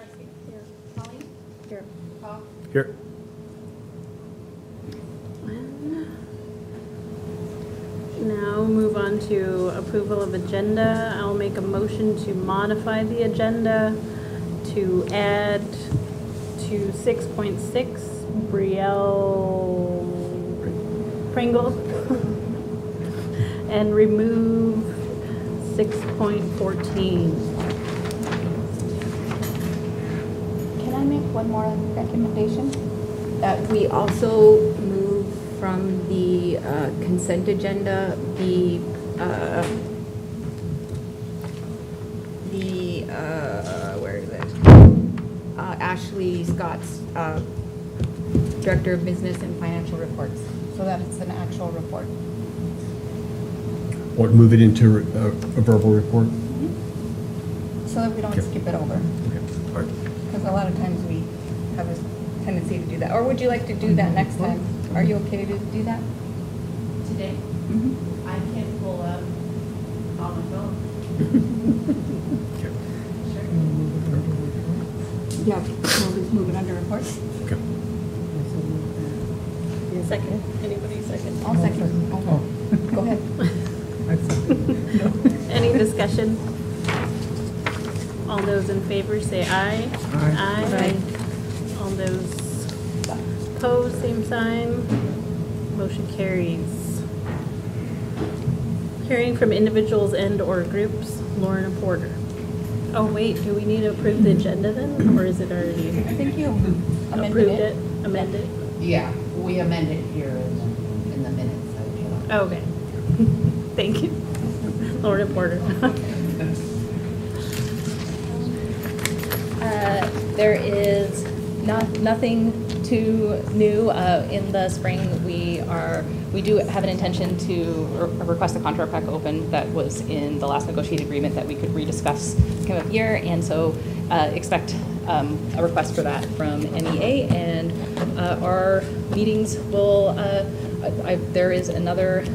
Darcy? Here. Colleen? Here. Paul? Here. Now move on to approval of agenda. I'll make a motion to modify the agenda to add to 6.6 Brielle Pringle and remove 6.14. Can I make one more recommendation? We also move from the consent agenda, where is it? Ashley Scott's Director of Business and Financial Reports. So that it's an actual report. Or move it into a verbal report? So that we don't Okay. skip it over. Okay. All right. Because a lot of times we have a tendency to do that. Or would you like to do that next time? Are you okay to do that? Today, I can't pull up on my phone. Okay. Yeah, we'll just move it under reports. Okay. Second. Anybody second? I'll second. Oh. Go ahead. Any discussion? All those in favor say aye. Aye. All those opposed, same sign. Motion carries. Hearing from individuals and/or groups, Lauren and Porter. Oh, wait, do we need to approve the agenda then, or is it already I think you amended approved it. Amended? Yeah, we amended here in the minutes. Oh, okay. Thank you. Lauren and Porter. There is nothing too new in the spring. We do have an intention to request the contract back open that was in the last negotiated agreement that we could rediscuss come of year, and so expect a request for that from MEA, and our meetings will. There is another.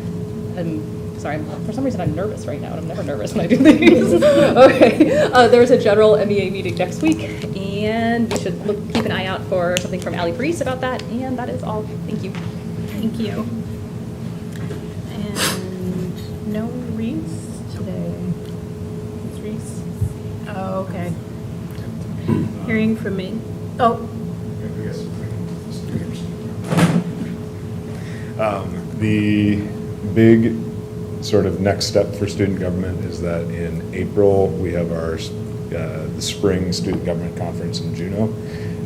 Sorry, for some reason I'm nervous right now, and I'm never nervous when I do these. Okay, there's a general MEA meeting next week, and you should keep an eye out for something from Ali Paris about that, and that is all. Thank you. Thank you. And no Reese today. It's Reese. Oh, okay. Hearing from me. Oh, The big sort of next step for student government is that in April, we have our the spring student government conference in Juneau,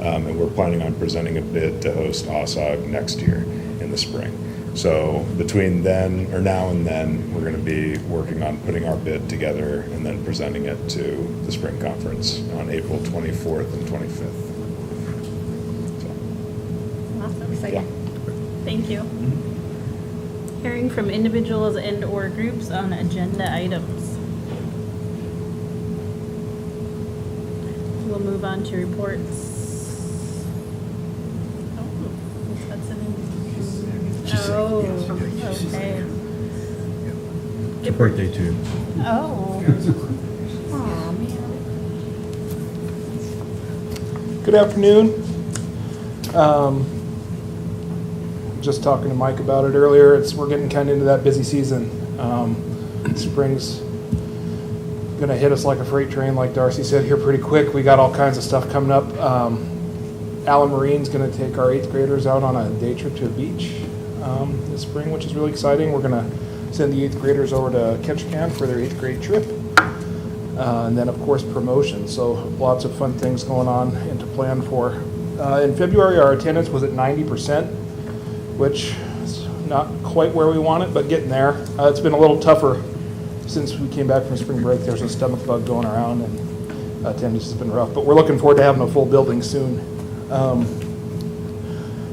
and we're planning on presenting a bid to host OSOG next year in the spring. So between then, or now and then, we're going to be working on putting our bid together and then presenting it to the spring conference on April 24th and 25th. So, awesome. yeah. Thank you. Hearing from individuals and/or groups on agenda items. We'll move on to reports. Oh, Ms. Hudson. Oh, okay. It's birthday too. Oh. Aw, man. Good afternoon. Just talking to Mike about it earlier. We're getting kind of into that busy season. Spring's gonna hit us like a freight train, like Darcy said here, pretty quick. We got all kinds of stuff coming up. Alan Marine's gonna take our 8th graders out on a day trip to a beach this spring, which is really exciting. We're gonna send the 8th graders over to Ketchikan for their 8th grade trip. And then, of course, promotions. So lots of fun things going on and to plan for. In February, our attendance was at 90%, which is not quite where we want it, but getting there. It's been a little tougher since we came back from spring break. There's a stomach bug going around, and attendance has been rough. But we're looking forward to having a full building soon.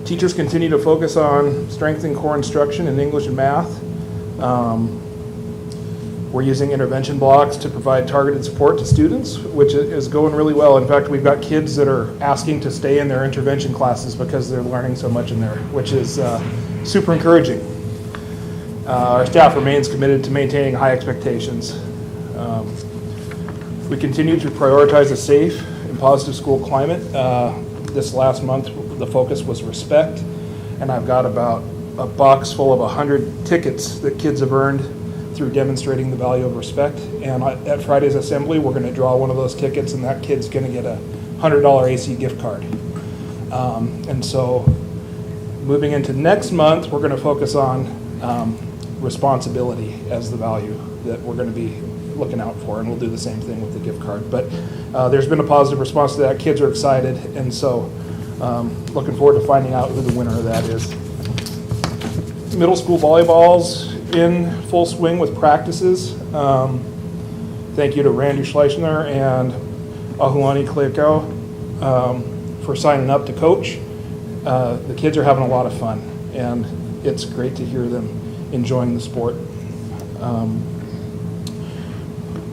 Teachers continue to focus on strengthening core instruction in English and math. We're using intervention blocks to provide targeted support to students, which is going really well. In fact, we've got kids that are asking to stay in their intervention classes because they're learning so much in there, which is super encouraging. Our staff remains committed to maintaining high expectations. We continue to prioritize a safe and positive school climate. This last month, the focus was respect, and I've got about a box full of 100 tickets that kids have earned through demonstrating the value of respect. And at Friday's assembly, we're going to draw one of those tickets, and that kid's going to get a $100 AC gift card. And so moving into next month, we're going to focus on responsibility as the value that we're going to be looking out for, and we'll do the same thing with the gift card. But there's been a positive response to that. Kids are excited, and so looking forward to finding out who the winner of that is. Middle school volleyball's in full swing with practices. Thank you to Randy Schleichner and Ahulani Kleko for signing up to coach. The kids are having a lot of fun, and it's great to hear them enjoying the sport.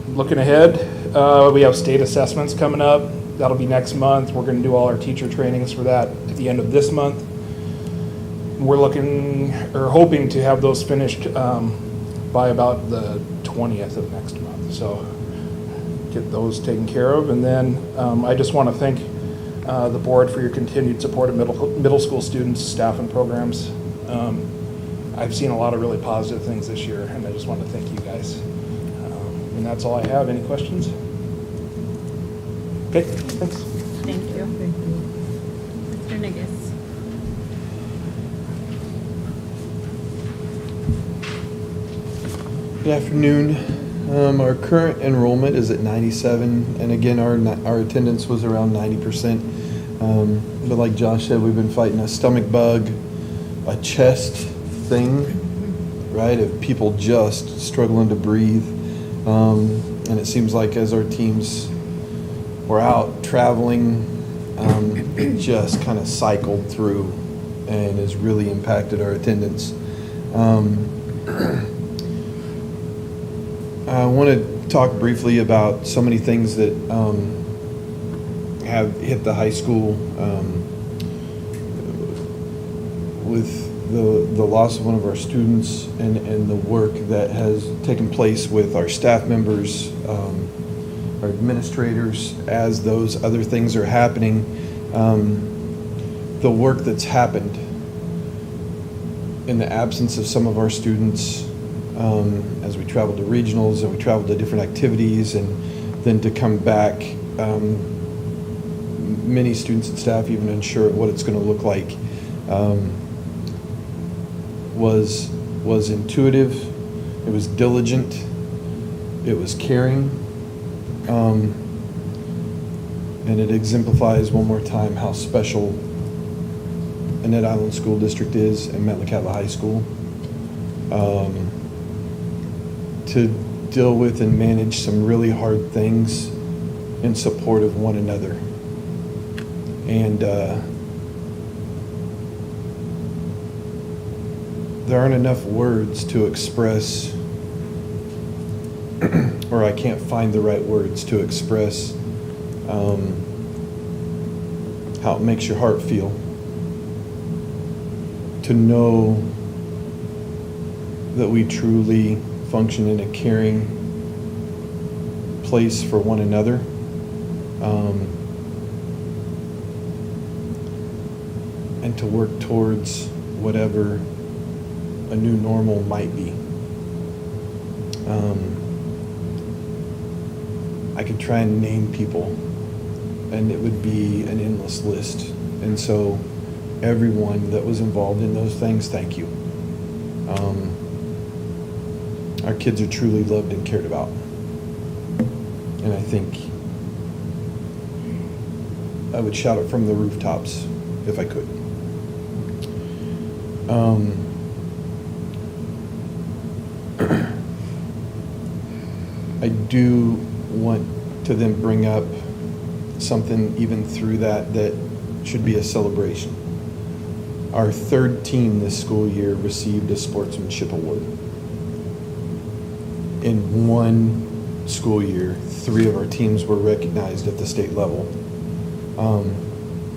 Looking ahead, we have state assessments coming up. That'll be next month. We're going to do all our teacher trainings for that at the end of this month. We're looking or hoping to have those finished by about the 20th of next month. So get those taken care of. And then I just want to thank the board for your continued support of middle school students, staff, and programs. I've seen a lot of really positive things this year, and I just want to thank you guys. And that's all I have. Any questions? Okay, thanks. Thank you. Mr. Niggus. Good afternoon. Our current enrollment is at 97, and again, our attendance was around 90%. But like Josh said, we've been fighting a stomach bug, a chest thing, right, of people just struggling to breathe. And it seems like as our teams were out traveling, it just kind of cycled through and has really impacted our attendance. I want to talk briefly about so many things that have hit the high school with the loss of one of our students and the work that has taken place with our staff members, our administrators, as those other things are happening. The work that's happened in the absence of some of our students, as we traveled to regionals and we traveled to different activities, and then to come back, many students and staff even unsure of what it's going to look like, was intuitive, it was diligent, it was caring, and it exemplifies one more time how special Annette Island School District is and Metlakatla High School. To deal with and manage some really hard things in support of one another. And there aren't enough words to express, or I can't find the right words to express how it makes your heart feel to know that we truly function in a caring place for one another. And to work towards whatever a new normal might be. I could try and name people, and it would be an endless list. And so everyone that was involved in those things, thank you. Our kids are truly loved and cared about. And I think I would shout it from the rooftops if I could. I do want to then bring up something even through that should be a celebration. Our third team this school year received a sportsmanship award. In one school year, 3 of our teams were recognized at the state level.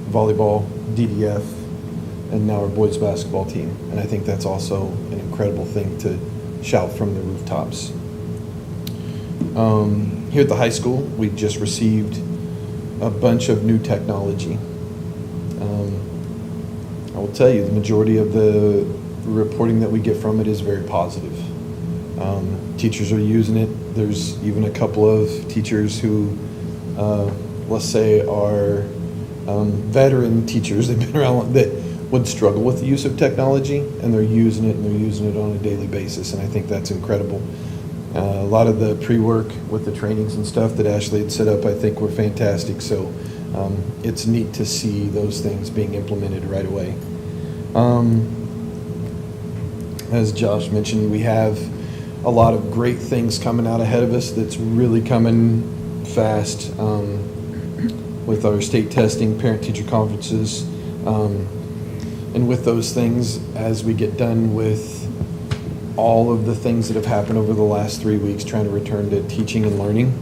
Volleyball, DDF, and now our boys basketball team. And I think that's also an incredible thing to shout from the rooftops. Here at the high school, we just received a bunch of new technology. I will tell you, the majority of the reporting that we get from it is very positive. Teachers are using it. There's even a couple of teachers who, let's say, are veteran teachers. They've been around that would struggle with the use of technology, and they're using it, and they're using it on a daily basis, and I think that's incredible. A lot of the pre-work with the trainings and stuff that Ashley had set up, I think were fantastic, so it's neat to see those things being implemented right away. As Josh mentioned, we have a lot of great things coming out ahead of us that's really coming fast with our state testing, parent-teacher conferences, and with those things, as we get done with all of the things that have happened over the last 3 weeks, trying to return to teaching and learning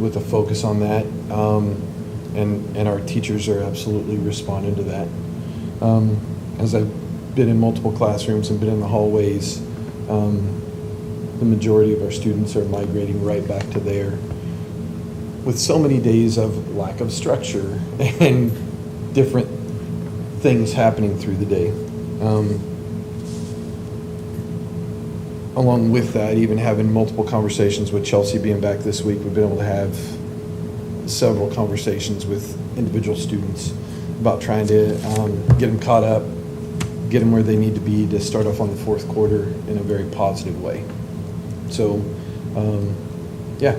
with a focus on that, and our teachers are absolutely responding to that. As I've been in multiple classrooms and been in the hallways, the majority of our students are migrating right back to there with so many days of lack of structure and different things happening through the day. Along with that, even having multiple conversations with Chelsea being back this week, we've been able to have several conversations with individual students about trying to get them caught up, get them where they need to be to start off on the fourth quarter in a very positive way. So, yeah.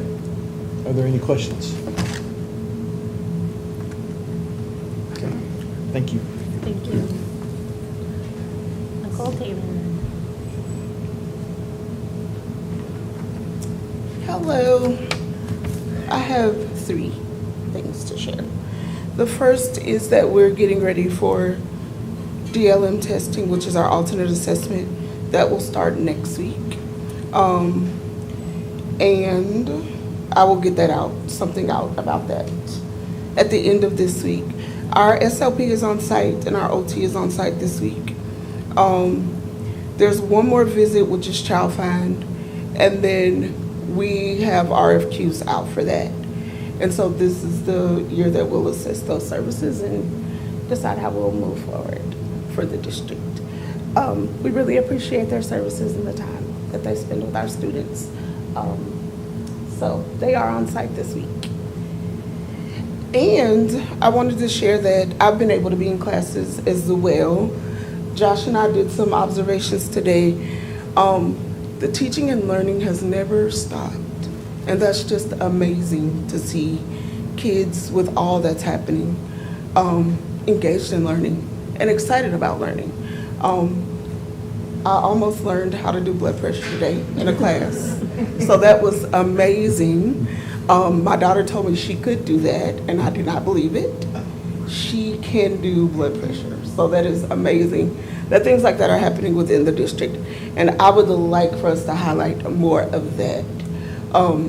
Are there any questions? Okay. Thank you. Thank you. Nicole Taylor. Hello. I have 3 things to share. The first is that we're getting ready for DLM testing, which is our alternate assessment. That will start next week. And I will get something out about that at the end of this week. Our SLP is on site and our OT is on site this week. There's one more visit, which is Child Find, and then we have RFQs out for that. And so this is the year that we'll assess those services and decide how we'll move forward for the district. We really appreciate their services and the time that they spend with our students. So they are on site this week. And I wanted to share that I've been able to be in classes as well. Josh and I did some observations today. The teaching and learning has never stopped. And that's just amazing to see kids with all that's happening, engaged in learning and excited about learning. I almost learned how to do blood pressure today in a class. So that was amazing. My daughter told me she could do that, and I do not believe it. She can do blood pressure. So that is amazing that things like that are happening within the district. And I would like for us to highlight more of that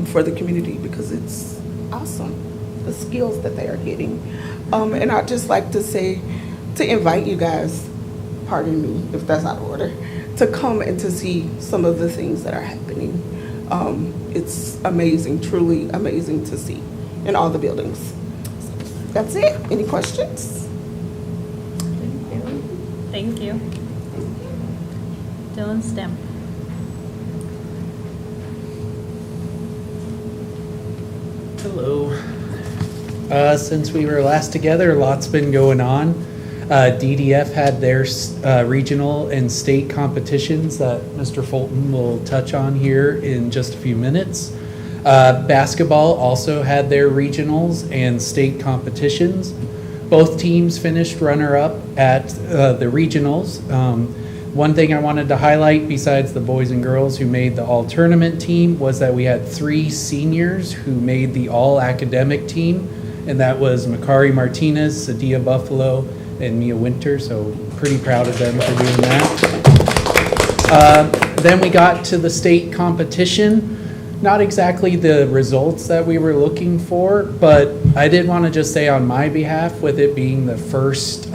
for the community, because it's awesome, the skills that they are getting. And I'd just like to invite you guys, pardon me if that's out of order, to come and to see some of the things that are happening. It's amazing, truly amazing to see in all the buildings. So that's it. Any questions? Thank you. Dylan Stem. Hello. Since we were last together, lots been going on. DDF had their regional and state competitions that Mr. Fulton will touch on here in just a few minutes. Basketball also had their regionals and state competitions. Both teams finished runner-up at the regionals. One thing I wanted to highlight, besides the boys and girls who made the all-tournament team, was that we had 3 seniors who made the all-academic team, and that was Makari Martinez, Sadia Buffalo, and Mia Winter, so pretty proud of them for doing that. Then we got to the state competition. Not exactly the results that we were looking for, but I did want to just say on my behalf, with it being the first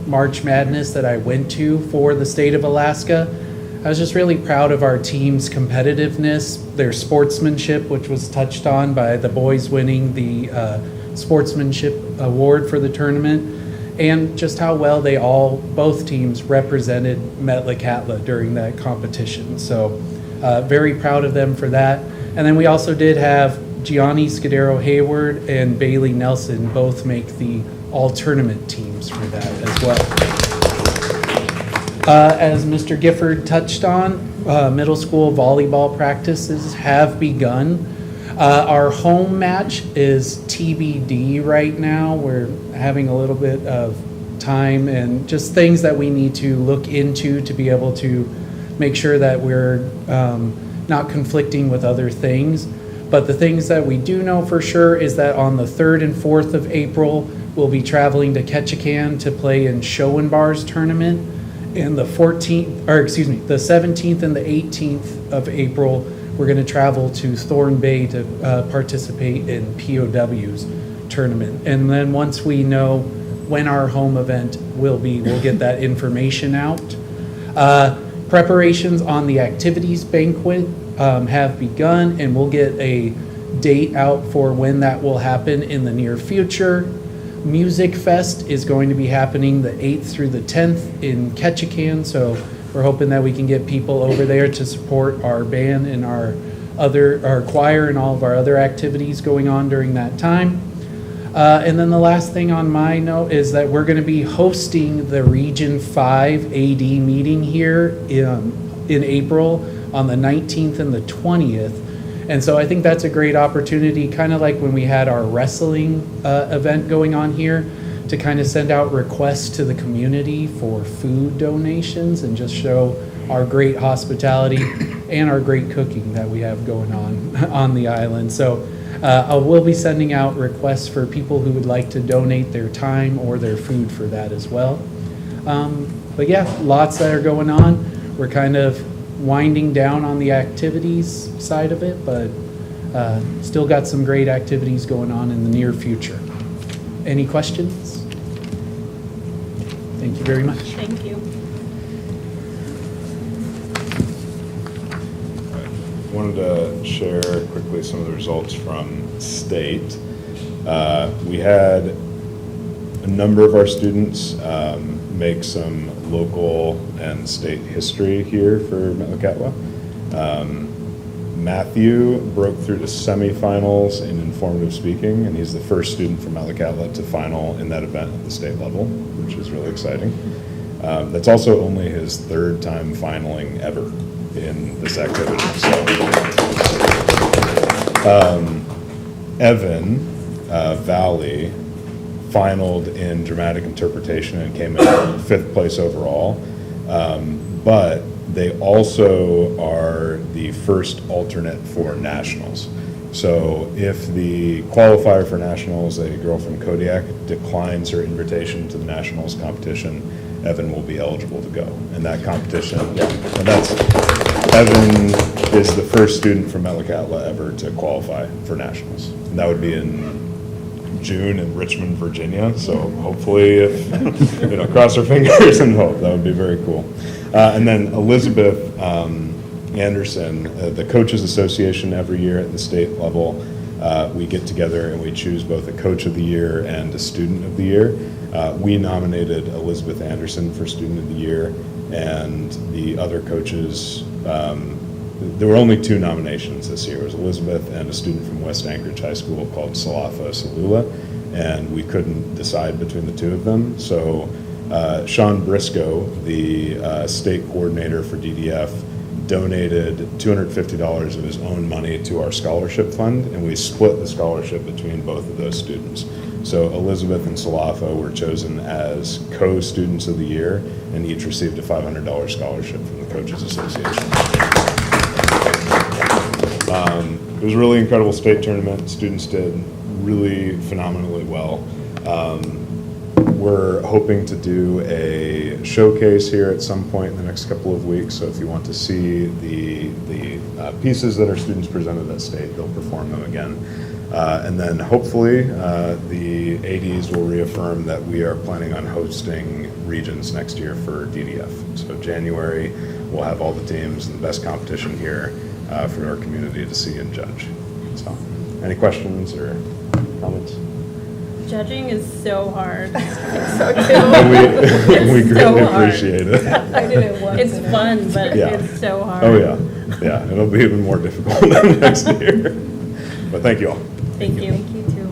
March Madness that I went to for the state of Alaska, I was just really proud of our team's competitiveness, their sportsmanship, which was touched on by the boys winning the sportsmanship award for the tournament, and just how well both teams represented Metlakatla during that competition. So very proud of them for that. And then we also did have Gianni Scudero Hayward and Bailey Nelson both make the all-tournament teams for that as well. As Mr. Gifford touched on, middle school volleyball practices have begun. Our home match is TBD right now. We're having a little bit of time and just things that we need to look into to be able to make sure that we're not conflicting with other things. But the things that we do know for sure is that on the 3rd and 4th of April, we'll be traveling to Ketchikan to play in Schoenbar's tournament. And the 17th and the 18th of April, we're going to travel to Thorn Bay to participate in POW's tournament. And then once we know when our home event will be, we'll get that information out. Preparations on the activities banquet have begun, and we'll get a date out for when that will happen in the near future. Music Fest is going to be happening the 8th through the 10th in Ketchikan, so we're hoping that we can get people over there to support our band and our choir and all of our other activities going on during that time. And then the last thing on my note is that we're going to be hosting the Region 5 AD meeting here in April on the 19th and the 20th. And so I think that's a great opportunity, kind of like when we had our wrestling event going on here, to kind of send out requests to the community for food donations and just show our great hospitality and our great cooking that we have going on the island. So I will be sending out requests for people who would like to donate their time or their food for that as well. But yeah, lots that are going on. We're kind of winding down on the activities side of it, but still got some great activities going on in the near future. Any questions? Thank you very much. Thank you. Wanted to share quickly some of the results from state. We had a number of our students make some local and state history here for Metlakatla. Matthew broke through to semifinals in informative speaking, and he's the first student from Metlakatla to final in that event at the state level, which is really exciting. That's also only his 3rd time finaling ever in this activity. So, Evan Valley finaled in dramatic interpretation and came in 5th place overall. But they also are the first alternate for nationals. So if the qualifier for nationals, a girl from Kodiak, declines her invitation to the nationals competition, Evan will be eligible to go. And that competition, Evan is the first student from Metlakatla ever to qualify for nationals. And that would be in June in Richmond, Virginia. So hopefully, if cross our fingers and hope, that would be very cool. And then Elizabeth Anderson, the Coaches Association, every year at the state level, we get together and we choose both a Coach of the Year and a Student of the Year. We nominated Elizabeth Anderson for Student of the Year, and the other coaches, there were only 2 nominations this year. It was Elizabeth and a student from West Anchorage High School called Salafa Salula, and we couldn't decide between the 2 of them. So Sean Briscoe, the state coordinator for DDF, donated $250 of his own money to our scholarship fund, and we split the scholarship between both of those students. So Elizabeth and Salafa were chosen as co-students of the year, and each received a $500 scholarship from the Coaches Association. It was a really incredible state tournament. Students did really phenomenally well. We're hoping to do a showcase here at some point in the next couple of weeks. So if you want to see the pieces that our students presented at state, they'll perform them again. And then hopefully the ADs will reaffirm that we are planning on hosting regions next year for DDF. So January, we'll have all the teams and the best competition here for our community to see and judge. So any questions or comments? Judging is so hard. And we It's so greatly hard. appreciate it. I did it once. It's fun, but Yeah. it's so hard. Oh, yeah, yeah, it'll be even more difficult next year. But thank you all. Thank you. Thank you too.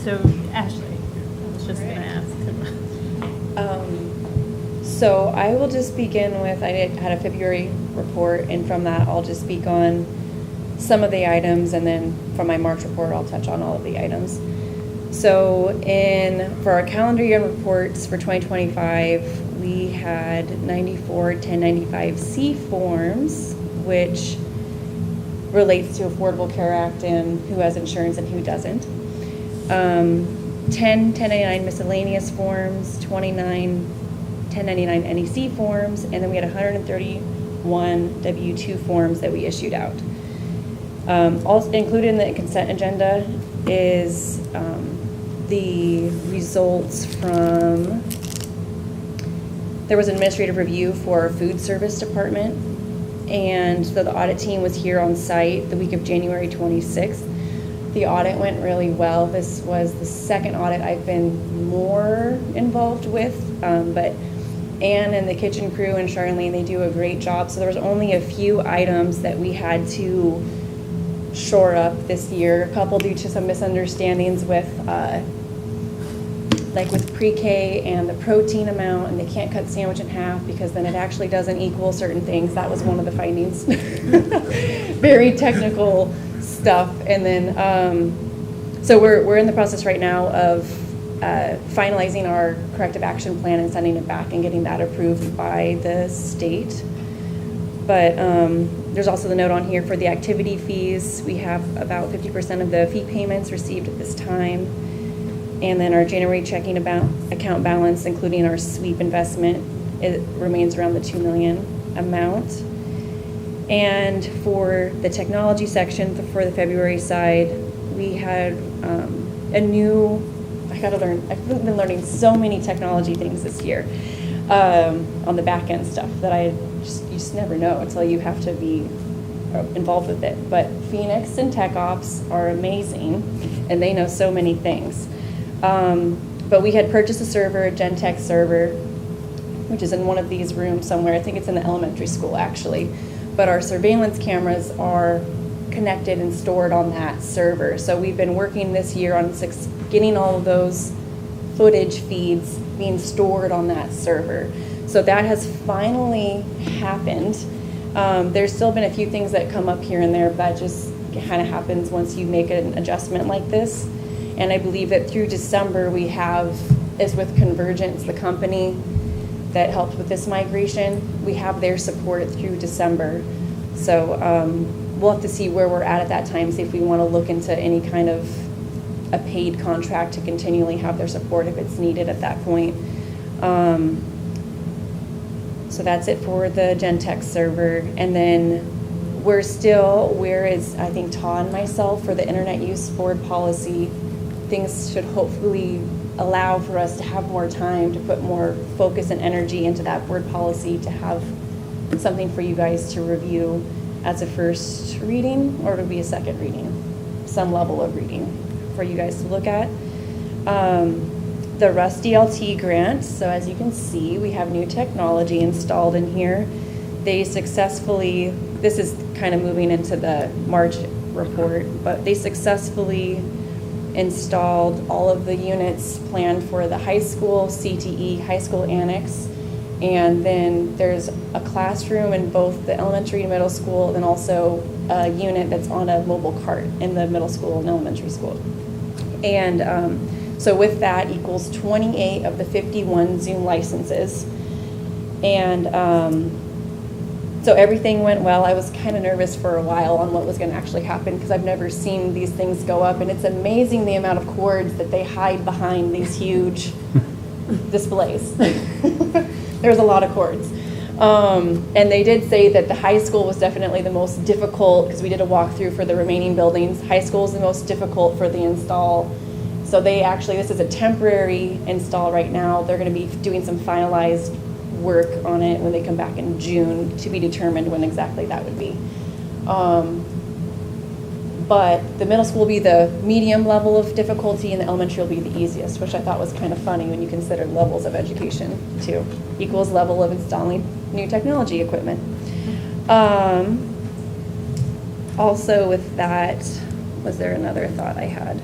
So, Ashley, I was just gonna ask. So I will just begin with, had a February report, and from that, I'll just speak on some of the items, and then from my March report, I'll touch on all of the items. So for our calendar year reports for 2025, we had 94 1095C forms, which relates to Affordable Care Act and who has insurance and who doesn't. 10 1099 miscellaneous forms, 29 1099 NEC forms, and then we had 131 W-2 forms that we issued out. Also included in the consent agenda is the results from, there was an administrative review for our food service department, and so the audit team was here on site the week of January 26th. The audit went really well. This was the second audit I've been more involved with, but Anne and the kitchen crew and Charlene, they do a great job. So there was only a few items that we had to shore up this year, a couple due to some misunderstandings with like with pre-K and the protein amount, and they can't cut sandwich in half because then it actually doesn't equal certain things. That was one of the findings. Very technical stuff. And then, so we're in the process right now of finalizing our corrective action plan and sending it back and getting that approved by the state. But there's also the note on here for the activity fees. We have about 50% of the fee payments received at this time. And then our January checking account balance, including our sweep investment, it remains around the $2 million amount. And for the technology section, for the February side, we had a new, I gotta learn, I've been learning so many technology things this year on the back end stuff that you just never know until you have to be involved with it. But Phoenix and Tech Ops are amazing, and they know so many things. But we had purchased a server, a Gentex server, which is in one of these rooms somewhere. I think it's in the elementary school, actually. But our surveillance cameras are connected and stored on that server. So we've been working this year on getting all of those footage feeds being stored on that server. So that has finally happened. There's still been a few things that come up here and there, but that just kind of happens once you make an adjustment like this. And I believe that through December is with Convergence, the company that helped with this migration. We have their support through December. So we'll have to see where we're at that time, see if we want to look into any kind of a paid contract to continually have their support if it's needed at that point. So that's it for the Gentex server. And then where is, I think, Todd and myself for the internet use board policy. Things should hopefully allow for us to have more time to put more focus and energy into that board policy, to have something for you guys to review as a first reading, or to be a second reading, some level of reading for you guys to look at. The Rust DLT grant, so as you can see, we have new technology installed in here. They successfully, this is kind of moving into the March report, but they successfully installed all of the units planned for the high school CTE, high school annex, and then there's a classroom in both the elementary and middle school, and also a unit that's on a mobile cart in the middle school and elementary school. And so with that equals 28 of the 51 Zoom licenses. And so everything went well. I was kind of nervous for a while on what was going to actually happen because I've never seen these things go up, and it's amazing the amount of cords that they hide behind these huge displays. There's a lot of cords. And they did say that the high school was definitely the most difficult, because we did a walkthrough for the remaining buildings. High school is the most difficult for the install. So this is a temporary install right now. They're going to be doing some finalized work on it when they come back in June, to be determined when exactly that would be. But the middle school will be the medium level of difficulty and the elementary will be the easiest, which I thought was kind of funny when you consider levels of education too. Equals level of installing new technology equipment. Also with that, was there another thought I had?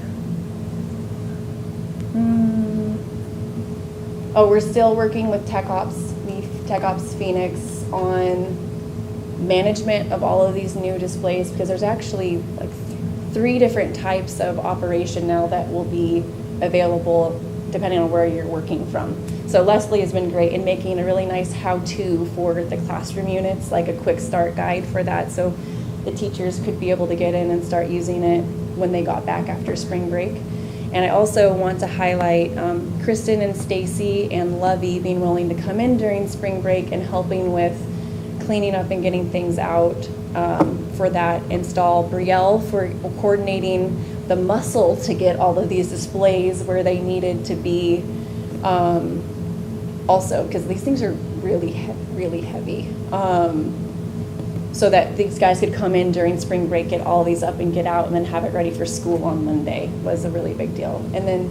Oh, we're still working with Tech Ops Phoenix on management of all of these new displays, because there's actually like 3 different types of operation now that will be available depending on where you're working from. So Leslie has been great in making a really nice how-to for the classroom units, like a quick start guide for that, so the teachers could be able to get in and start using it when they got back after spring break. And I also want to highlight Kristen and Stacy and Lovey being willing to come in during spring break and helping with cleaning up and getting things out for that install. Brielle for coordinating the muscle to get all of these displays where they needed to be also, because these things are really heavy. So that these guys could come in during spring break, get all these up and get out, and then have it ready for school on Monday was a really big deal. And then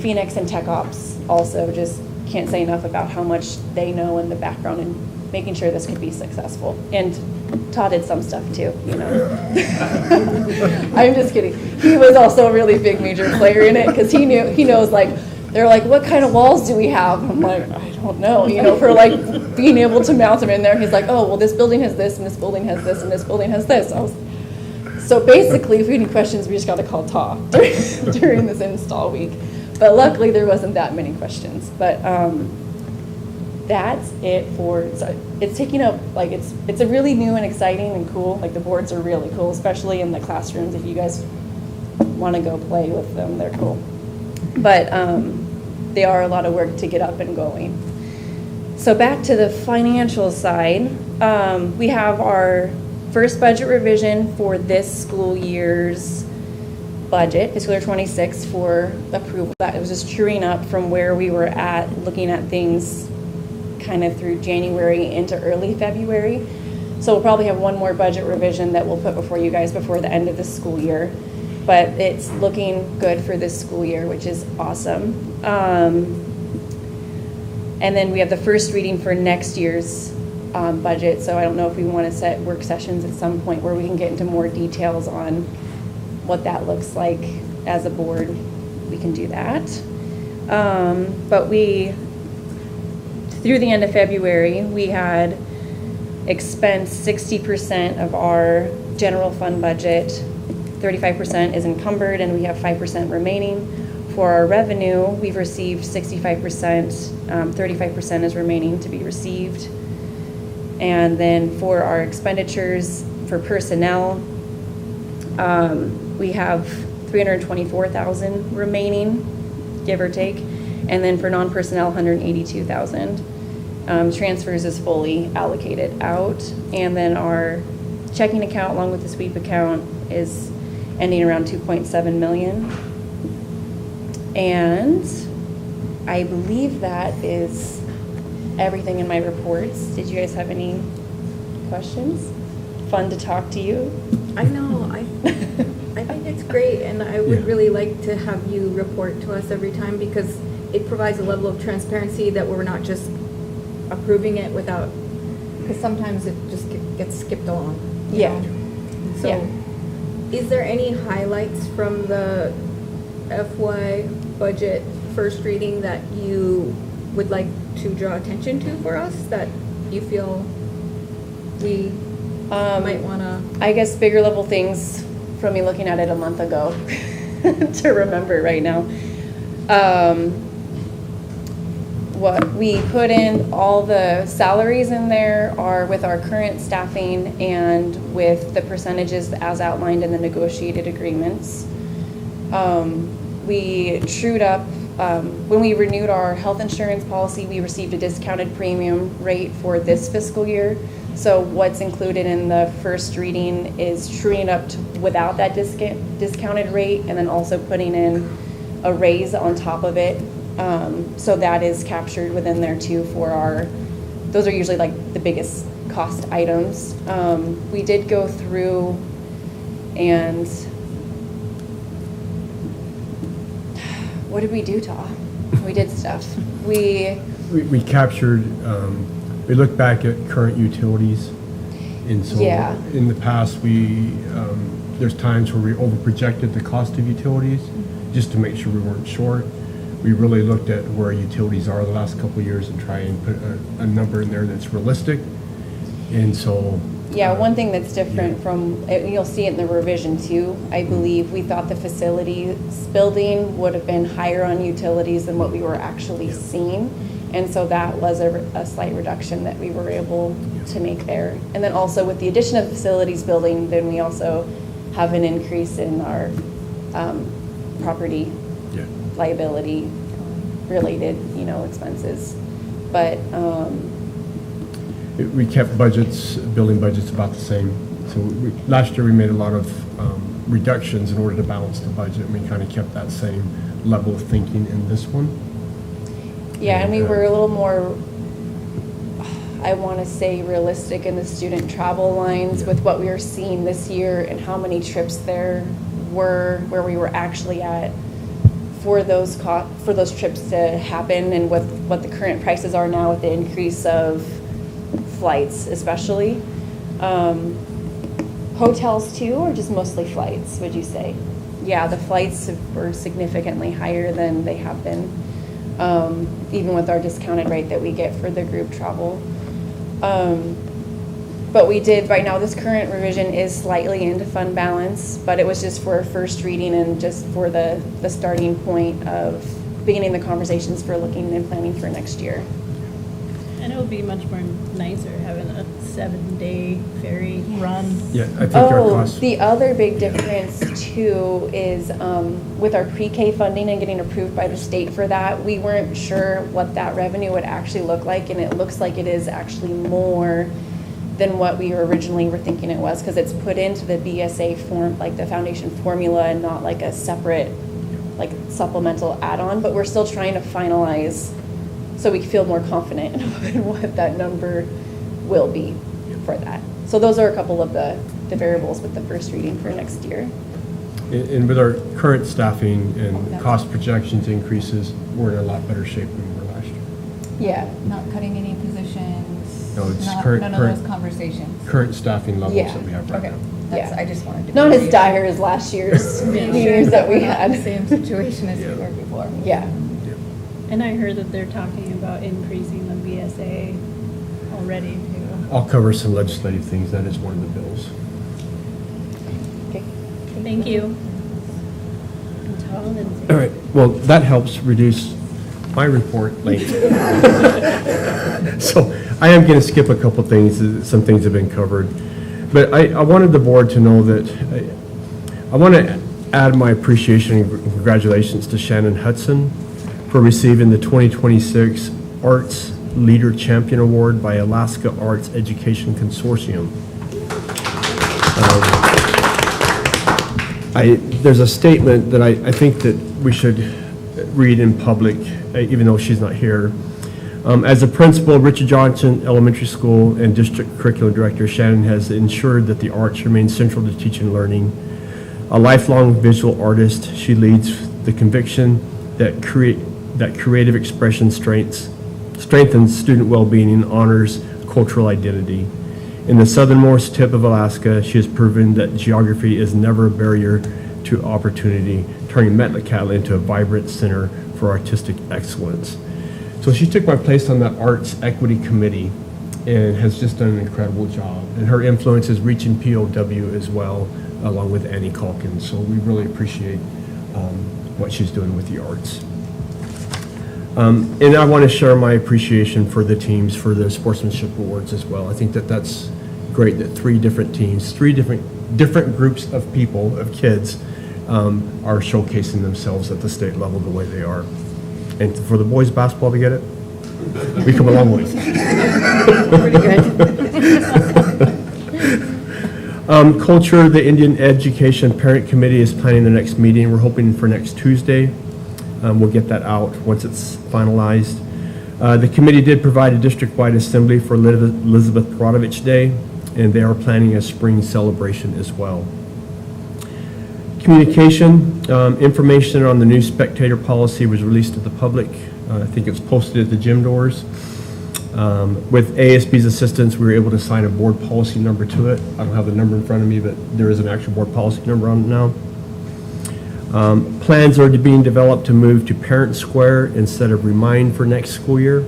Phoenix and Tech Ops also just can't say enough about how much they know in the background and making sure this could be successful. And Todd did some stuff too, you know. I'm just kidding. He was also a really big major player in it because he knows like, they're like, what kind of walls do we have? I'm like, I don't know, you know, for like being able to mount them in there. He's like, oh, well, this building has this, and this building has this, and this building has this. So basically, if we have any questions, we just got to call Todd during this install week. But luckily, there wasn't that many questions. But that's it for, so it's taking up, like, it's a really new and exciting and cool. Like, the boards are really cool, especially in the classrooms. If you guys want to go play with them, they're cool. But they are a lot of work to get up and going. So back to the financial side, we have our first budget revision for this school year's budget, fiscal year 26, for approval. That it was just truing up from where we were at, looking at things kind of through January into early February. So we'll probably have one more budget revision that we'll put before you guys before the end of the school year. But it's looking good for this school year, which is awesome. And then we have the first reading for next year's budget. So I don't know if we want to set work sessions at some point where we can get into more details on what that looks like as a board. We can do that. But through the end of February, we had expensed 60% of our general fund budget. 35% is encumbered, and we have 5% remaining. For our revenue, we've received 65%, 35% is remaining to be received. And then for our expenditures for personnel, we have $324,000 remaining, give or take. And then for non-personnel, $182,000. Transfers is fully allocated out. And then our checking account along with the sweep account is ending around 2.7 million. And I believe that is everything in my reports. Did you guys have any questions? Fun to talk to you. I know, I think it's great, and I would really like to have you report to us every time, because it provides a level of transparency that we're not just approving it without, because sometimes it just gets skipped along. you Yeah. know? So, is there any highlights from the FY budget first reading that you would like to draw attention to for us, that you feel we might want to? I guess bigger level things from me looking at it a month ago to remember right now. What we put in, all the salaries in there are with our current staffing and with the percentages as outlined in the negotiated agreements. We trued up, when we renewed our health insurance policy, we received a discounted premium rate for this fiscal year. So what's included in the first reading is truing up without that discounted rate, and then also putting in a raise on top of it. So that is captured within there too for those are usually like the biggest cost items. We did go through And what did we do, Ta? We did stuff. We captured, we looked back at current utilities. And so Yeah. in the past, there's times where we over-projected the cost of utilities just to make sure we weren't short. We really looked at where utilities are the last couple of years and try and put a number in there that's realistic. And so. Yeah, one thing that's different yeah. from, you'll see it in the revision too, I believe, we thought the facilities building would have been higher on utilities than what we were actually Yeah. seeing. And so that was a slight reduction that we were able to make there. And then also with the addition of the facilities building, then we also have an increase in our property Yeah. liability related, expenses. But, We kept budgets, building budgets about the same. So last year we made a lot of reductions in order to balance the budget, and we kind of kept that same level of thinking in this one. yeah, and we were a little more, I want to say, realistic in the student travel lines with what we were seeing this year and how many trips there were, where we were actually at for those trips to happen, and with what the current prices are now with the increase of flights especially. Hotels too, or just mostly flights, would you say? Yeah, the flights were significantly higher than they have been, even with our discounted rate that we get for the group travel. But we did, right now, this current revision is slightly into fund balance, but it was just for a first reading and just for the starting point of beginning the conversations for looking and planning for next year. And it would be much more nicer having a 7-day ferry run. Yeah, I think our Oh, costs. the other big difference too is with our pre-K funding and getting approved by the state for that, we weren't sure what that revenue would actually look like, and it looks like it is actually more than what we originally were thinking it was, because it's put into the BSA form, like the foundation formula, and not like a separate, like supplemental add-on, but we're still trying to finalize so we feel more confident in what that number will be for that. So those are a couple of the variables with the first reading for next year. And with our current staffing and cost projections increases, we're in a lot better shape than we were last year. Yeah. Not cutting any positions? No, it's None current- of current- those conversations? Current staffing levels Yeah. that we have right Okay, now. that's, Yeah. I just wanted to. Not as be- dire as last year's Make sure years that we we're not in had. the same situation as we Yeah. were before. Yeah. And I heard that they're talking about increasing the BSA already too. I'll cover some legislative things. That is one of the bills. Okay. Thank you. And Tom and All right, well, that helps reduce my report length. So I am going to skip a couple things. Some things have been covered. But I wanted the board to know that I want to add my appreciation and congratulations to Shannon Hudson for receiving the 2026 Arts Leader Champion Award by Alaska Arts Education Consortium. There's a statement that I think that we should read in public, even though she's not here. As a principal of Richard Johnson Elementary School and District Curriculum Director, Shannon has ensured that the arts remain central to teaching and learning. A lifelong visual artist, she leads the conviction that creative expression strengthens student well-being and honors cultural identity. In the southernmost tip of Alaska, she has proven that geography is never a barrier to opportunity, turning Metlakatla into a vibrant center for artistic excellence. So she took my place on the Arts Equity Committee and has just done an incredible job. And her influence is reaching POW as well, along with Annie Calkins. So we really appreciate what she's doing with the arts. And I want to share my appreciation for the teams for the sportsmanship awards as well. I think that that's great that 3 different teams, 3 different groups of people, of kids, are showcasing themselves at the state level the way they are. And for the boys basketball to get it, we come a long way. Pretty good. Culture, the Indian Education Parent Committee is planning the next meeting. We're hoping for next Tuesday. We'll get that out once it's finalized. The committee did provide a district-wide assembly for Elizabeth Brodovich Day, and they are planning a spring celebration as well. Communication, information on the new spectator policy was released to the public. I think it's posted at the gym doors. With ASB's assistance, we were able to assign a board policy number to it. I don't have the number in front of me, but there is an actual board policy number on it now. Plans are being developed to move to Parent Square instead of Remind for next school year.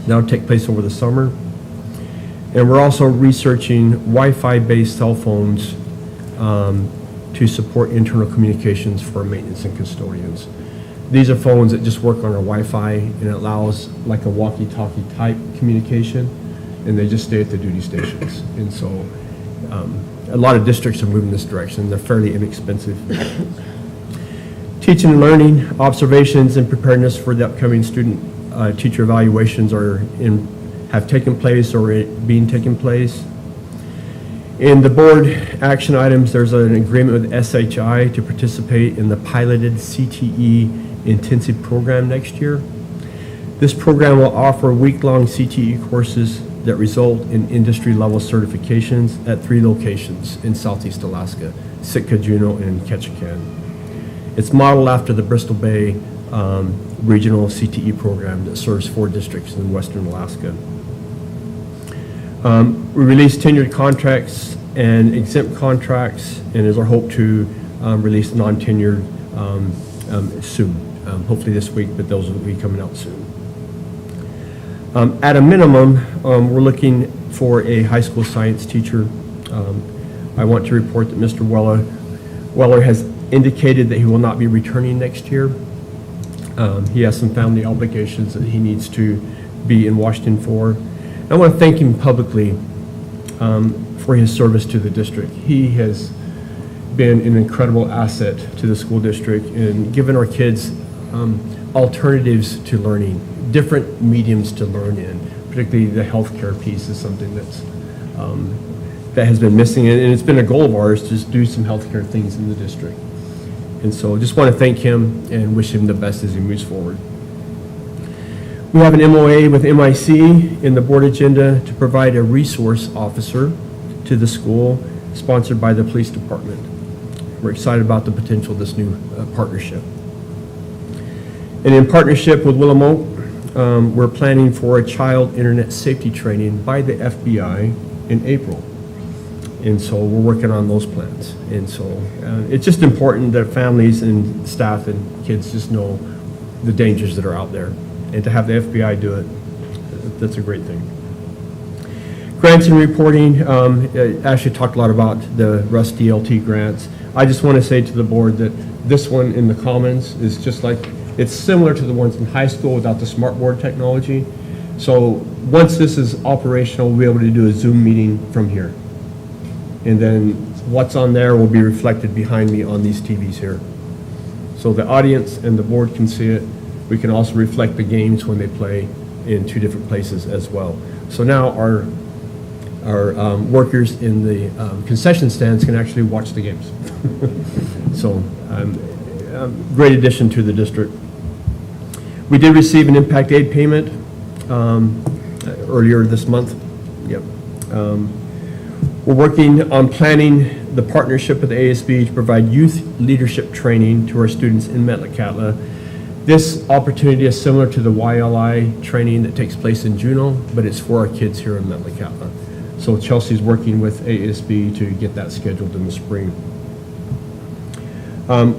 That'll take place over the summer. And we're also researching Wi-Fi based cell phones to support internal communications for maintenance and custodians. These are phones that just work on our Wi-Fi, and it allows like a walkie-talkie type communication, and they just stay at the duty stations. And so a lot of districts are moving this direction. They're fairly inexpensive. Teaching and learning, observations and preparedness for the upcoming student teacher evaluations have taken place or being taken place. In the board action items, there's an agreement with SHI to participate in the piloted CTE intensive program next year. This program will offer week-long CTE courses that result in industry-level certifications at 3 locations in Southeast Alaska, Sitka, Juneau, and Ketchikan. It's modeled after the Bristol Bay regional CTE program that serves 4 districts in Western Alaska. We released tenured contracts and exempt contracts, and is our hope to release non-tenured soon. Hopefully this week, but those will be coming out soon. At a minimum, we're looking for a high school science teacher. I want to report that Mr. Weller has indicated that he will not be returning next year. He has some family obligations that he needs to be in Washington for. I want to thank him publicly for his service to the district. He has been an incredible asset to the school district and given our kids alternatives to learning, different mediums to learn in. Particularly the healthcare piece is something that has been missing, and it's been a goal of ours to just do some healthcare things in the district. And so I just want to thank him and wish him the best as he moves forward. We have an MOA with MIC in the board agenda to provide a resource officer to the school, sponsored by the police department. We're excited about the potential of this new partnership. And in partnership with Willamette, we're planning for a child internet safety training by the FBI in April. And so we're working on those plans. And so it's just important that families and staff and kids just know the dangers that are out there. And to have the FBI do it, that's a great thing. Grants and reporting, Ashley talked a lot about the Rust DLT grants. I just want to say to the board that this one in the Commons is just like, it's similar to the ones in high school without the smart board technology. So once this is operational, we'll be able to do a Zoom meeting from here. And then what's on there will be reflected behind me on these TVs here. So the audience and the board can see it. We can also reflect the games when they play in 2 different places as well. So now our workers in the concession stands can actually watch the games. So great addition to the district. We did receive an impact aid payment earlier this month. Yep. We're working on planning the partnership with the ASB to provide youth leadership training to our students in Metlakatla. This opportunity is similar to the YLI training that takes place in Juneau, but it's for our kids here in Metlakatla. So Chelsea's working with ASB to get that scheduled in the spring.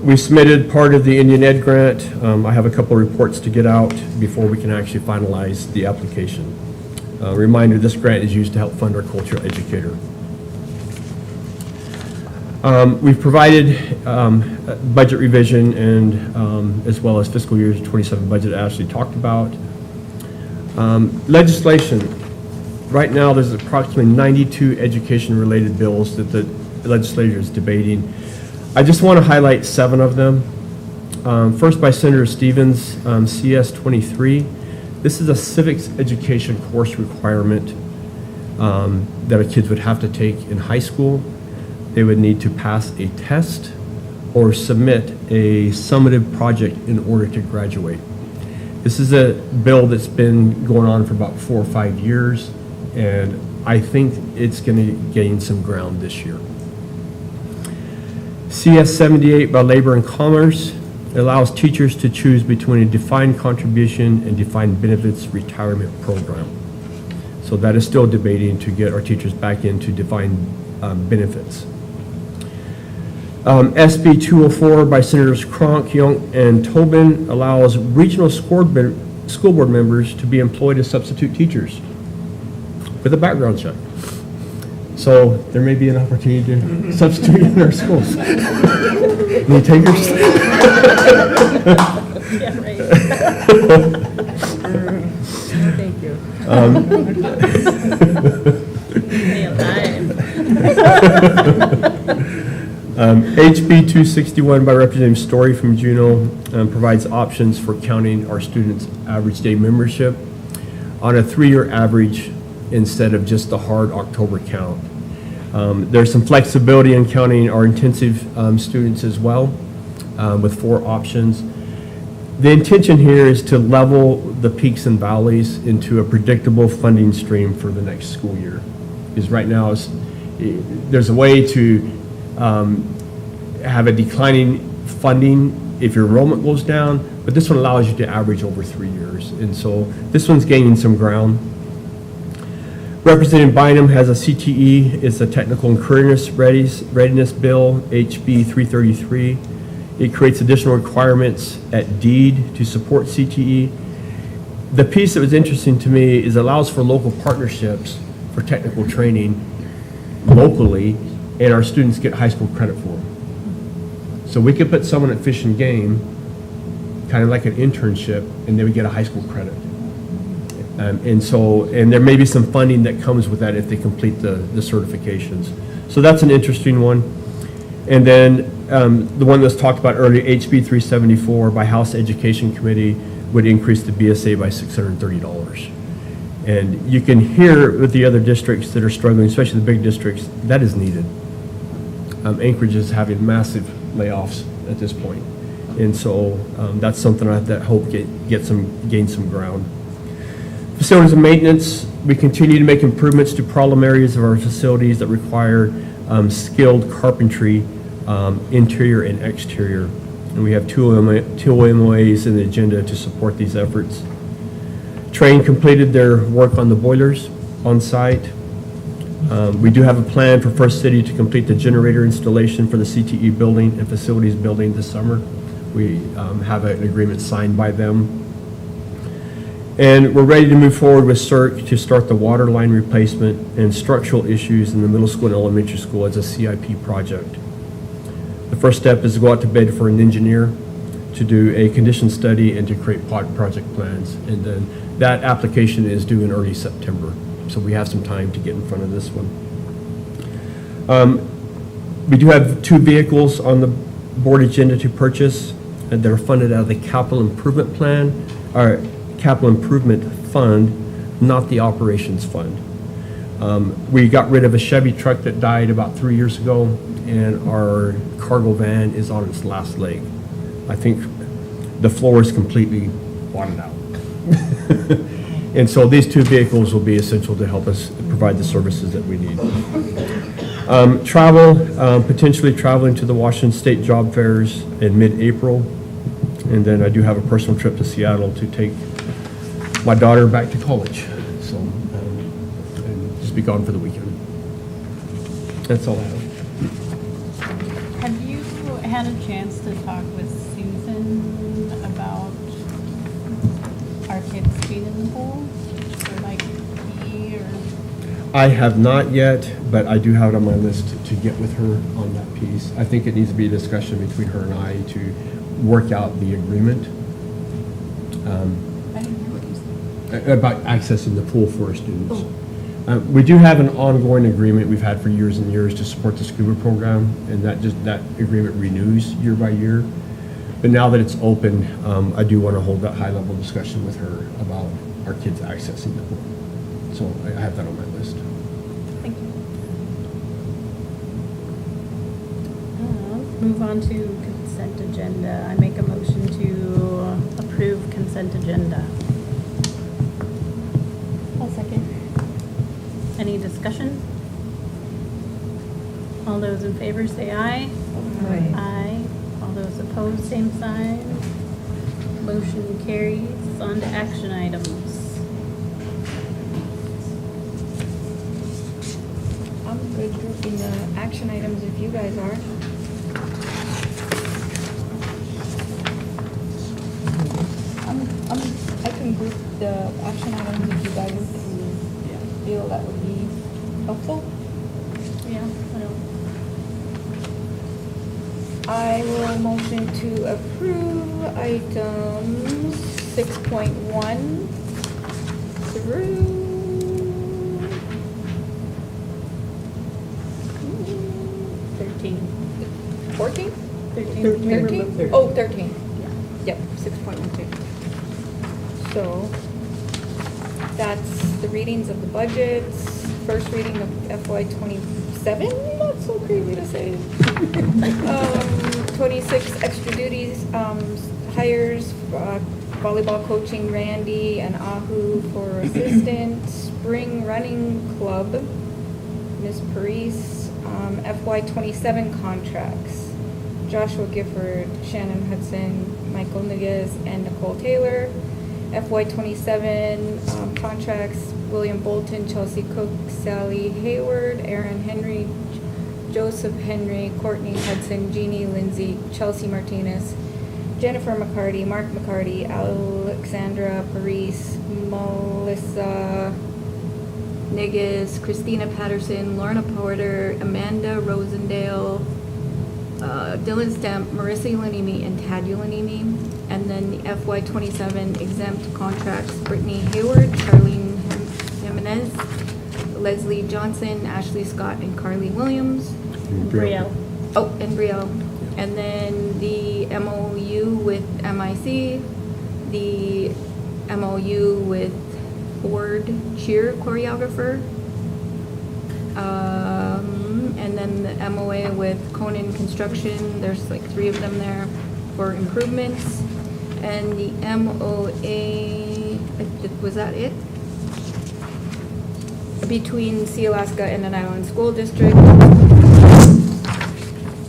We submitted part of the Indian Ed grant. I have a couple of reports to get out before we can actually finalize the application. Reminder, this grant is used to help fund our cultural educator. We've provided budget revision and as well as fiscal year 27 budget Ashley talked about. Legislation. Right now there's approximately 92 education-related bills that the legislature is debating. I just want to highlight 7 of them. First by Senator Stevens, CS 23. This is a civics education course requirement that our kids would have to take in high school. They would need to pass a test or submit a summative project in order to graduate. This is a bill that's been going on for about 4 or 5 years, and I think it's going to gain some ground this year. CS 78 by Labor and Commerce allows teachers to choose between a defined contribution and defined benefits retirement program. So that is still debating to get our teachers back into defined benefits. SB 204 by Senators Cronk, Young, and Tobin allows regional school board members to be employed as substitute teachers with a background check. So there may be an opportunity to substitute in our schools. Any takers? Yeah, right. Thank you. Stay alive. HB 261 by Representative Story from Juneau provides options for counting our students' average day membership on a 3-year average instead of just the hard October count. There's some flexibility in counting our intensive students as well, with 4 options. The intention here is to level the peaks and valleys into a predictable funding stream for the next school year. Because right now, there's a way to have a declining funding if your enrollment goes down, but this one allows you to average over 3 years. And so this one's gaining some ground. Representative Bynum has a CTE, it's a Technical and Career Readiness Bill, HB 333. It creates additional requirements at deed to support CTE. The piece that was interesting to me is it allows for local partnerships for technical training locally, and our students get high school credit for them. So we could put someone at Fish and Game, kind of like an internship, and they would get a high school credit. And there may be some funding that comes with that if they complete the certifications. So that's an interesting one. And then the one that's talked about earlier, HB 374 by House Education Committee would increase the BSA by $630. And you can hear with the other districts that are struggling, especially the big districts, that is needed. Anchorage is having massive layoffs at this point. And so that's something that I hope gain some ground. Facilities and maintenance, we continue to make improvements to problem areas of our facilities that require skilled carpentry, interior and exterior. And we have two MOAs in the agenda to support these efforts. Train completed their work on the boilers on site. We do have a plan for First City to complete the generator installation for the CTE building and facilities building this summer. We have an agreement signed by them. And we're ready to move forward with CERC to start the water line replacement and structural issues in the middle school and elementary school as a CIP project. The first step is to go out to bid for an engineer to do a condition study and to create project plans. And then that application is due in early September. So we have some time to get in front of this one. We do have 2 vehicles on the board agenda to purchase, and they're funded out of the capital improvement plan, or capital improvement fund, not the operations fund. We got rid of a Chevy truck that died about 3 years ago, and our cargo van is on its last leg. I think the floor is completely wadded out. And so these 2 vehicles will be essential to help us provide the services that we need. Travel, potentially traveling to the Washington State job fairs in mid-April. And then I do have a personal trip to Seattle to take my daughter back to college. So, and just be gone for the weekend. That's all I have. Have you had a chance to talk with Susan about our kids being in the pool? Or like pee or? I have not yet, but I do have it on my list to get with her on that piece. I think it needs to be a discussion between her and I to work out the agreement. I didn't hear what you said. About accessing the pool for our students. We do have an ongoing agreement we've had for years and years to support the scuba program, and that agreement renews year by year. But now that it's open, I do want to hold that high-level discussion with her about our kids accessing the pool. So I have that on my list. Thank you. Move on to consent agenda. I make a motion to approve consent agenda. I'll second. Any discussion? All those in favor say aye. Aye. Aye. All those opposed, same sign. Motion carries. On to action items. I'm good grouping the action items if you guys are. I can group the action items if you guys feel that would be helpful. Yeah, I don't. I will motion to approve items 6.1 through 13. 14? 13. 13? Oh, 13. Yep, 6.12. So, that's the readings of the budgets, first reading of FY '27, that's so crazy to say. 26 extra duties, hires, volleyball coaching Randy and Ahu for assistant, spring running club, Miss Paris, FY '27 contracts, Joshua Gifford, Shannon Hudson, Michael Nuguez, and Nicole Taylor. FY '27 contracts, William Bolton, Chelsea Cook, Sally Hayward, Aaron Henry, Joseph Henry, Courtney Hudson, Jeannie Lindsay, Chelsea Martinez, Jennifer McCarty, Mark McCarty, Alexandra Paris, Melissa Niguez, Christina Patterson, Lorna Porter, Amanda Rosendale, Dylan Stamp, Marissa Ulanimi, and Tad Ulanimi. And then the FY '27 exempt contracts, Brittany Hayward, Charlene Jimenez, Leslie Johnson, Ashley Scott, and Carly Williams. Brielle. Oh, and Brielle. And then the MOU with MIC, the MOU with Ford Cheer choreographer, and then the MOA with Conan Construction. There's like 3 of them there for improvements. And the MOA, was that it? Between Sea Alaska and the Night Island School District.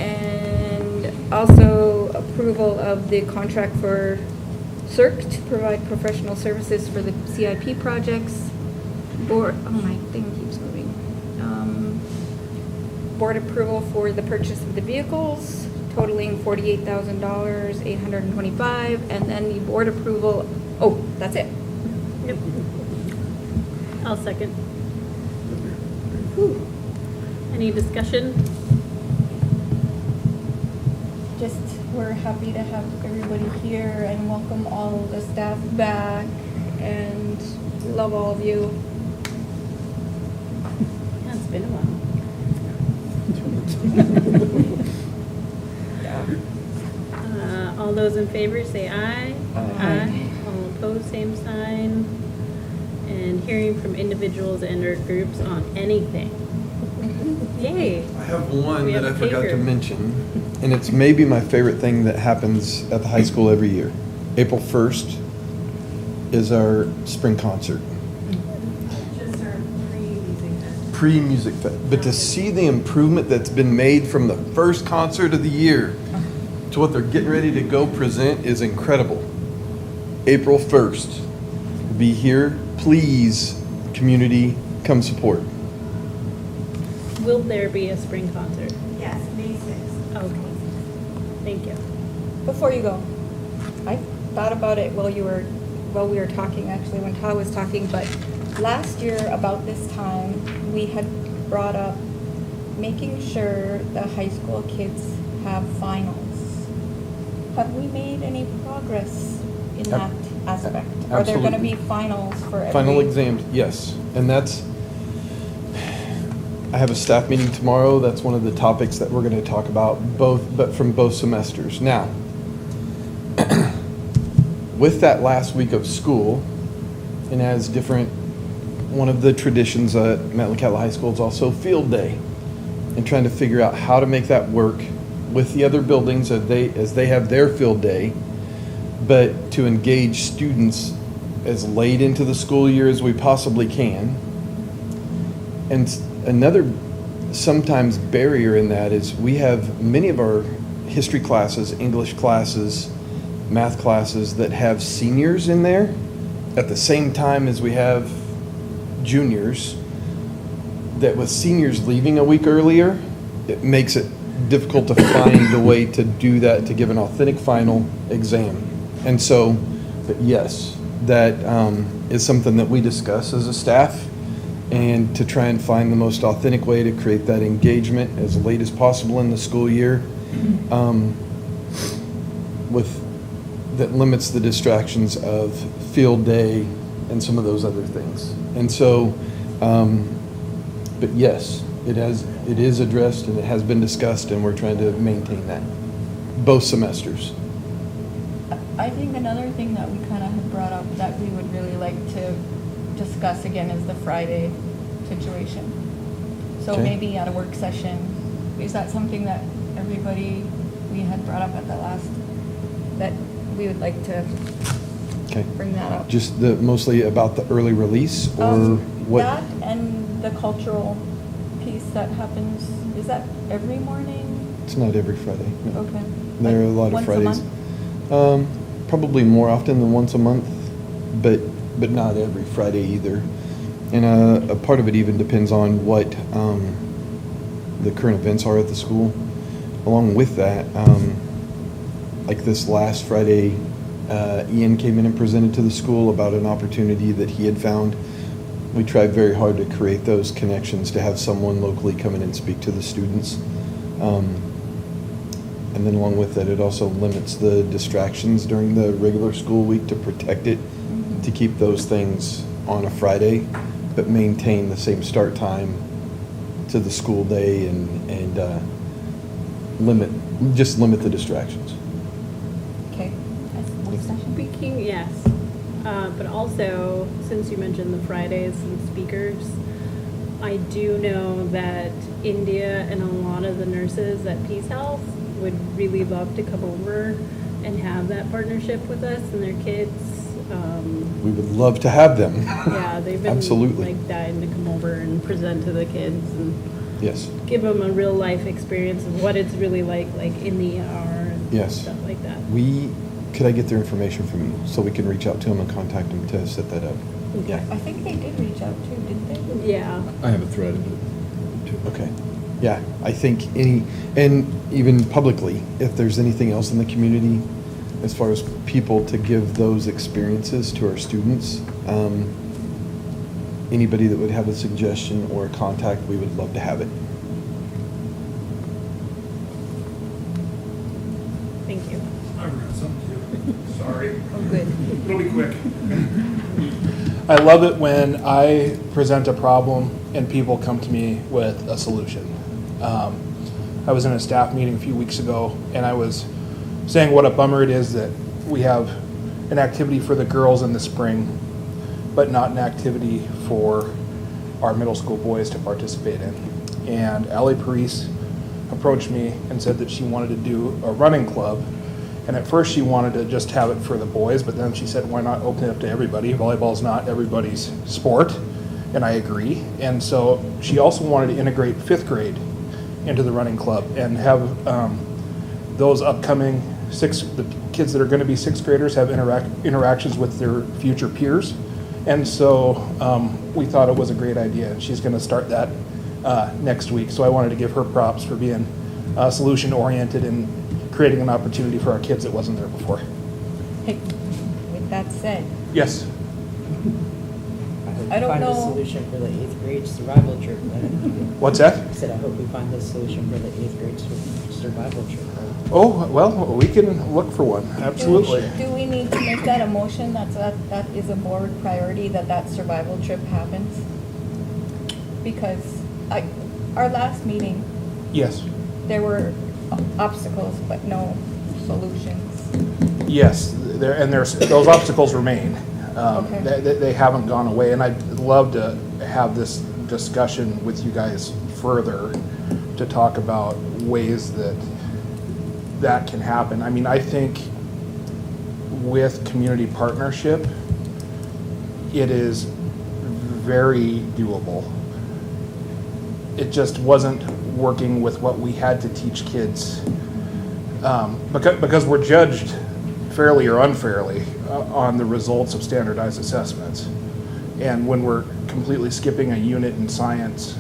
And also approval of the contract for CERC to provide professional services for the CIP projects. Board, oh my thing keeps moving. Board approval for the purchase of the vehicles totaling $48,000, 825, and then the board approval, oh, that's it. Yep. I'll second. Whew. Any discussion? Just, we're happy to have everybody here and welcome all the staff back and love all of you. Yeah, it's been a while. All those in favor say aye. Aye. All opposed, same sign. And hearing from individuals and or groups on anything. Yay. I have one We that have I a forgot to taker. mention, and it's maybe my favorite thing that happens at the high school every year. April 1st is our spring concert. Just our pre-music festival. Pre-music fest. But to see the improvement that's been made from the first concert of the year to what they're getting ready to go present is incredible. April 1st. Be here. Please, community, come support. Will there be a spring concert? Yes, May 6th. Okay. Thank you. Before you go, I thought about it while we were talking, actually, when Todd was talking, but last year about this time, we had brought up making sure the high school kids have finals. Have we made any progress in that aspect? Are there gonna be Absolutely. finals for every? Final exams, yes. And that's, I have a staff meeting tomorrow. That's one of the topics that we're going to talk about, but from both semesters. Now, with that last week of school, and as different, one of the traditions at Metlakatla High School is also field day, and trying to figure out how to make that work with the other buildings as they have their field day, but to engage students as late into the school year as we possibly can. And another sometimes barrier in that is we have many of our history classes, English classes, math classes that have seniors in there at the same time as we have juniors, that with seniors leaving a week earlier, it makes it difficult to find a way to do that, to give an authentic final exam. And so, but yes, that is something that we discuss as a staff, and to try and find the most authentic way to create that engagement as late as possible in the school year, that limits the distractions of field day and some of those other things. And so, but yes, it is addressed and it has been discussed, and we're trying to maintain that both semesters. I think another thing that we kind of had brought up that we would really like to discuss again is the Friday situation. So Okay. maybe at a work session, is that something that everybody, we had brought up at the last, that we would like to Okay. bring that up? Just mostly about the early release, or what? That and the cultural piece that happens, is that every morning? It's not every Friday. No. Okay. There are a Like lot of once a Fridays. month? Probably more often than once a month, but not every Friday either. And a part of it even depends on what the current events are at the school. Along with that, like this last Friday, Ian came in and presented to the school about an opportunity that he had found. We tried very hard to create those connections, to have someone locally come in and speak to the students. And then along with that, it also limits the distractions during the regular school week to protect it, to keep those things on a Friday, but maintain the same start time to the school day, and limit the distractions. Okay. Work session? Speaking, yes. But also, since you mentioned the Fridays and speakers, I do know that India and a lot of the nurses at Peace Health would really love to come over and have that partnership with us and their kids. We would love to have them. Yeah, they've been Absolutely. like dying to come over and present to the kids and Yes. give them a real life experience of what it's really like in the ER and Yes. stuff like that. Could I get their information from you so we can reach out to them and contact them to set that up? Yeah. I think they did reach out too, didn't they? Yeah. I have a thread of it. Okay. Yeah, I think and even publicly, if there's anything else in the community as far as people to give those experiences to our students, anybody that would have a suggestion or a contact, we would love to have it. Thank you. I've got something too. Sorry. Oh, good. It'll be quick. I love it when I present a problem and people come to me with a solution. I was in a staff meeting a few weeks ago, and I was saying what a bummer it is that we have an activity for the girls in the spring, but not an activity for our middle school boys to participate in. And Allie Parise approached me and said that she wanted to do a running club. And at first she wanted to just have it for the boys, but then she said, why not open it up to everybody? Volleyball's not everybody's sport, and I agree. And so she also wanted to integrate fifth grade into the running club and have those upcoming the kids that are going to be sixth graders have interactions with their future peers. And so we thought it was a great idea, and she's going to start that next week. So I wanted to give her props for being solution-oriented and creating an opportunity for our kids that wasn't there before. Hey, with that said, Yes. I don't Find a know. solution for the 8th grade survival trip. What's that? I said, I hope we find the solution for the 8th grade survival trip. Oh, well, we can look for one, absolutely. Do we need to make that a motion that is a board priority, that survival trip happens? Because our last meeting, Yes, there were obstacles, but no solutions. yes, those obstacles remain. Okay. They haven't gone away, and I'd love to have this discussion with you guys further to talk about ways that can happen. I mean, I think with community partnership, it is very doable. it just wasn't working with what we had to teach kids. Because we're judged fairly or unfairly on the results of standardized assessments. And when we're completely skipping a unit in science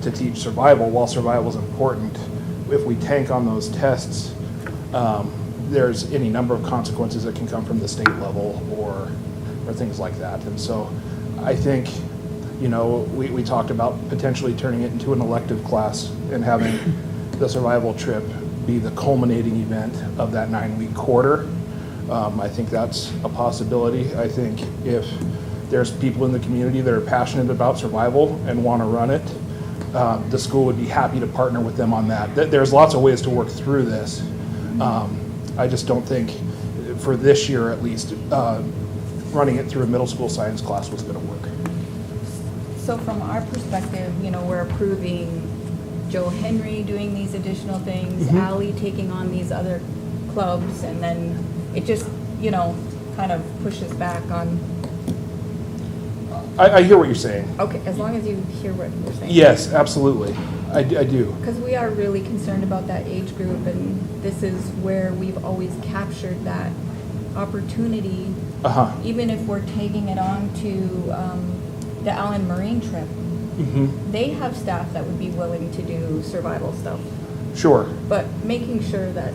to teach survival, while survival is important, if we tank on those tests, there's any number of consequences that can come from the state level or things like that. And so I think, we talked about potentially turning it into an elective class and having the survival trip be the culminating event of that 9-week quarter. I think that's a possibility. I think if there's people in the community that are passionate about survival and want to run it, the school would be happy to partner with them on that. There's lots of ways to work through this. I just don't think, for this year at least, running it through a middle school science class was going to work. So from our perspective, we're approving Joe Henry doing these additional things, Ally taking on these other clubs, and then it just, kind of pushes back on. I hear what you're saying. Okay, as long as you hear what we're saying. Yes, absolutely. I do. Because we are really concerned about that age group, and this is where we've always captured that opportunity. Even if we're taking it on to the Allen Marine trip, they have staff that would be willing to do survival stuff. Sure. But making sure that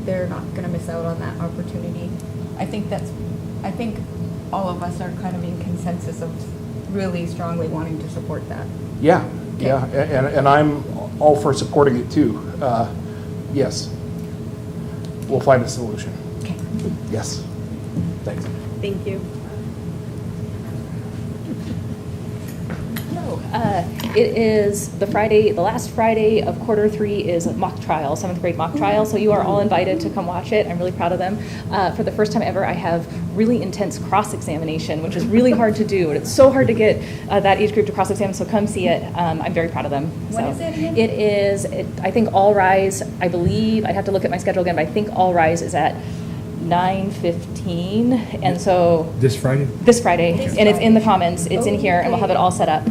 they're not going to miss out on that opportunity. I think all of us are kind of in consensus of really strongly wanting to support that. Yeah, yeah, and I'm all for supporting it too. Yes. We'll find a solution. Okay. Yes. Thanks. Thank you. It is the last Friday of quarter 3 is mock trial, 7th grade mock trial, so you are all invited to come watch it. I'm really proud of them. For the first time ever, I have really intense cross-examination, which is really hard to do, and it's so hard to get that age group to cross-examine, so come see it. I'm very proud of them. When is it again? It is, I think All Rise, I believe, I'd have to look at my schedule again, but I think All Rise is at 9:15, and so This Friday? this Friday, and it's in the Commons. It's in here, and we'll have it all set up.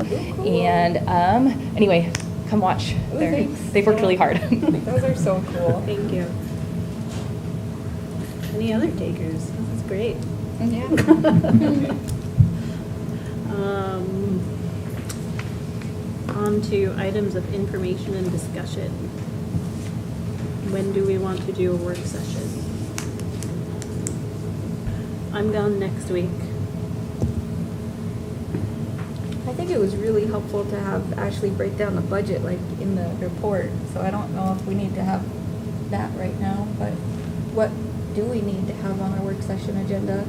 And anyway, come watch. Thanks. They've worked really hard. Those are so cool. Thank you. Any other takers? This is great. Yeah. On to items of information and discussion. When do we want to do a work session? I'm gone next week. I think it was really helpful to have Ashley break down the budget like in the report. So I don't know if we need to have that right now, but what do we need to have on our work session agenda?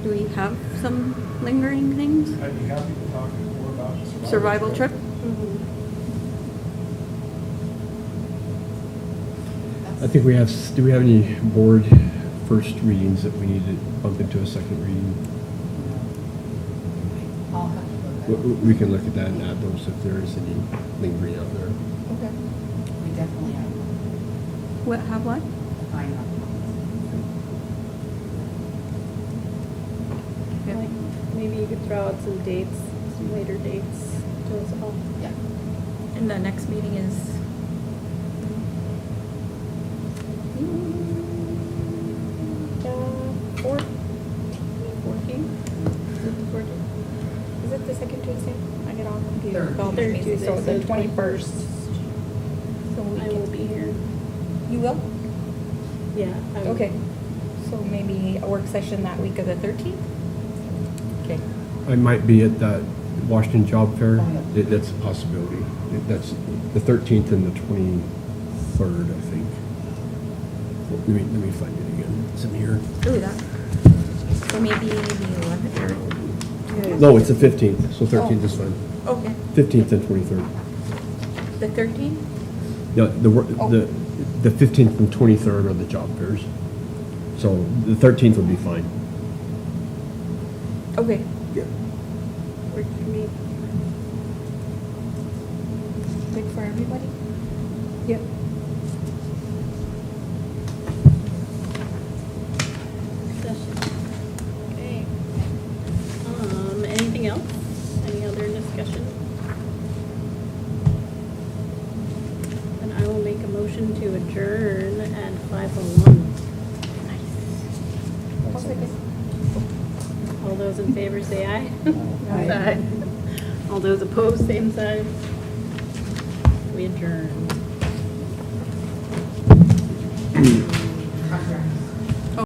Do we have some lingering things? I'd be happy to talk more about Survival trip? I think do we have any board first readings that we need to bump into a second reading? I'll have to look at it. We can look at that and add those if there is any lingering out there. Okay. We definitely have What, have what? fine on Like, maybe you could throw out some dates, some later dates to us all. Yeah. And the next meeting is? The 14th? Is it the second Tuesday? I get all confused. Third. All Third Tuesday, Tuesday, so the so 21st. So we I will can, be here. you will? Yeah. I will. Okay. So maybe a work session that week of the 13th? Okay. I might be at that Washington Job Fair. Oh, yeah. That's a possibility. That's the 13th and the 23rd, I think. Let me find it again. It's in here. Do that. So maybe the 11th or? No, it's the 15th, so 13th is fine. Okay. 15th and 23rd. The 13th? No, the 15th and 23rd are the job fairs. So the 13th would be fine. Okay. Works for me. Good for everybody? Yep. Session. Okay. Anything else? Any other discussion? to adjourn at 5:01. All those in favor say aye. Aye. All those opposed, same side. We adjourn.